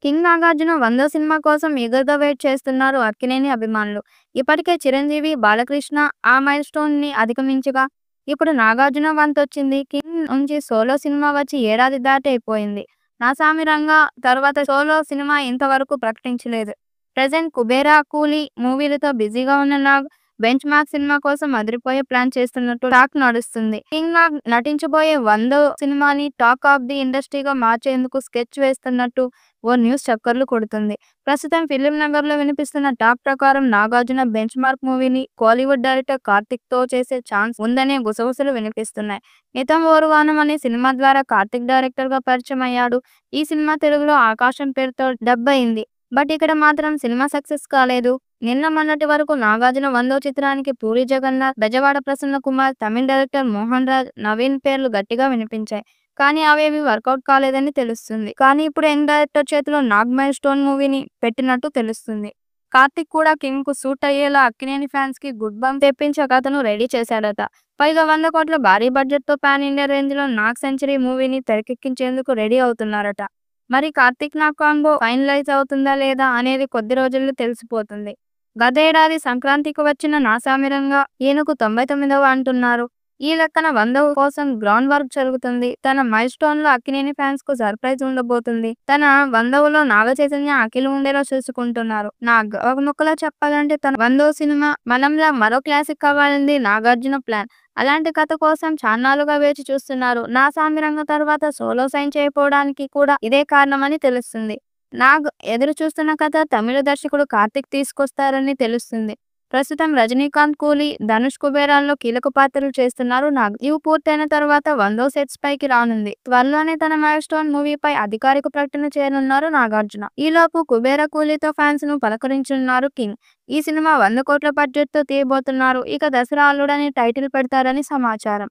King Nagarjuna 100 cinema కోసం ఈగర్‌గా wait చేస్తున్నారు అక్కినేని అభిమానులు. ఇప్పటికే చిరంజీవి, బాలకృష్ణ ఆ మైల్‌స్టోన్‌ని అధిగమించగా, ఇప్పుడు నాగార్జున వంతొచ్చింది. కింగ్ నుంచి సోలో సినిమా వచ్చి ఏడాది దాటైపోయింది. 'నా సామిరంగ' తర్వాత సోలో సినిమా ఇంతవరకు ప్రకటించలేదు. ప్రెజెంట్ 'కుబేరా', 'కూలీ' మూవీలతో బిజీగా ఉన్న నాగ్, 'బెంచ్ మార్క్' సినిమా కోసం అదిరిపోయే ప్లాన్ చేస్తున్నట్టు టాక్ నడుస్తుంది. కింగ్ నాగ్ నటించబోయే 100 సినిమాని టాక్ ఆఫ్ ది ఇండస్ట్రీగా మార్చేందుకు స్కెచ్ వేస్తున్నట్టు ఓ న్యూస్ చక్కర్లు కొడుతుంది. ప్రస్తుతం ఫిల్మ్ నగర్‌లో వినిపిస్తున్న టాక్ ప్రకారం నాగార్జున 'బెంచ్ మార్క్' మూవీని కోలీవుడ్ డైరెక్టర్ కార్తీక్‌తో చేసే ఛాన్స్ ఉందనే గుసగుసలు వినిపిస్తున్నాయి. 'నితం ఓరువానం' అనే సినిమా ద్వారా కార్తీక్ డైరెక్టర్‌గా పరిచయం అయ్యాడు. ఈ సినిమా తెలుగులో 'ఆకాశం' పేరుతో డబ్ అయింది. బట్ ఇక్కడ మాత్రం సినిమా సక్సెస్ కాలేదు. నిన్న మొన్నటి వరకు నాగార్జున 100వ చిత్రానికి పూరి జగన్నాథ్, బెజవాడ ప్రసన్న కుమార్, తమిళ్ డైరెక్టర్ మోహన్ రాజ్, నవీన్ పేర్లు గట్టిగా వినిపించాయి. కానీ అవేమీ వర్కౌట్ కాలేదని తెలుస్తుంది. కానీ ఇప్పుడు యంగ్ డైరెక్టర్ చేతిలో నాగ్ మైల్ స్టోన్ మూవీని పెట్టినట్టు తెలుస్తుంది. కార్తీక్ కూడా కింగ్‌కు సూట్ అయ్యేలా అక్కినేని ఫ్యాన్స్‌కి గుడ్ బంప్ తెప్పించే కథను రెడీ చేశాడట. పైగా 100 కోట్ల భారీ బడ్జెట్‌తో పాన్ ఇండియా రేంజ్‌లో నాగ్ సెంచరీ మూవీని తెరకెక్కించేందుకు రెడీ అవుతున్నారట. మరి కార్తీక్ నాగ్ కాంబో ఫైనలైజ్ అవుతుందా లేదా అనేది కొద్ది రోజుల్లో తెలిసిపోతుంది. గతేడాది సంక్రాంతికి వచ్చిన 'నా సామిరంగ' ఈయనకు 99వ అంటున్నారు. ఈ లెక్కన 100 కోసం గ్రౌండ్ వర్క్ జరుగుతుంది. తన మైల్ స్టోన్‌లో అక్కినేని ఫ్యాన్స్‌కు సర్ప్రైజ్ ఉండబోతుంది. తన 100వ నాగ చైతన్య, అఖిల్ ఉండేలా చూసుకుంటున్నారు నాగ్. ఒక ముక్కలో చెప్పాలంటే తన 100వ సినిమా మనంలా మరో క్లాసిక్ అవ్వాలన్నది నాగార్జున ప్లాన్. అలాంటి కథ కోసం చాన్నాళ్లుగా వేచి చూస్తున్నారు. 'నా సామిరంగ' తర్వాత సోలో సైన్ చేయకపోవడానికి కూడా ఇదే కారణమని తెలుస్తుంది. నాగ్ ఎదురు చూస్తున్న కథ తమిళ దర్శకుడు కార్తీక్ తీసుకొస్తారని తెలుస్తుంది. ప్రస్తుతం రజనీకాంత్, కూలీ, ధనుష్, కుబేరాల్లో కీలక పాత్రలు చేస్తున్నారు నాగ్. ఇవి పూర్తయిన తర్వాత 100వ సెట్స్ పైకి రానుంది. త్వరలోనే తన మైల్ స్టోన్ మూవీపై అధికారిక ప్రకటన చేయనున్నారు నాగార్జున. ఈలోపు 'కుబేరా', 'కూలీ'తో ఫ్యాన్స్ ను పలకరించనున్నారు కింగ్. ఈ సినిమా 100 కోట్ల బడ్జెట్ తో తీయబోతున్నారు. ఇక 'దసరా అల్లుడు' అని టైటిల్ పెడతారని సమాచారం.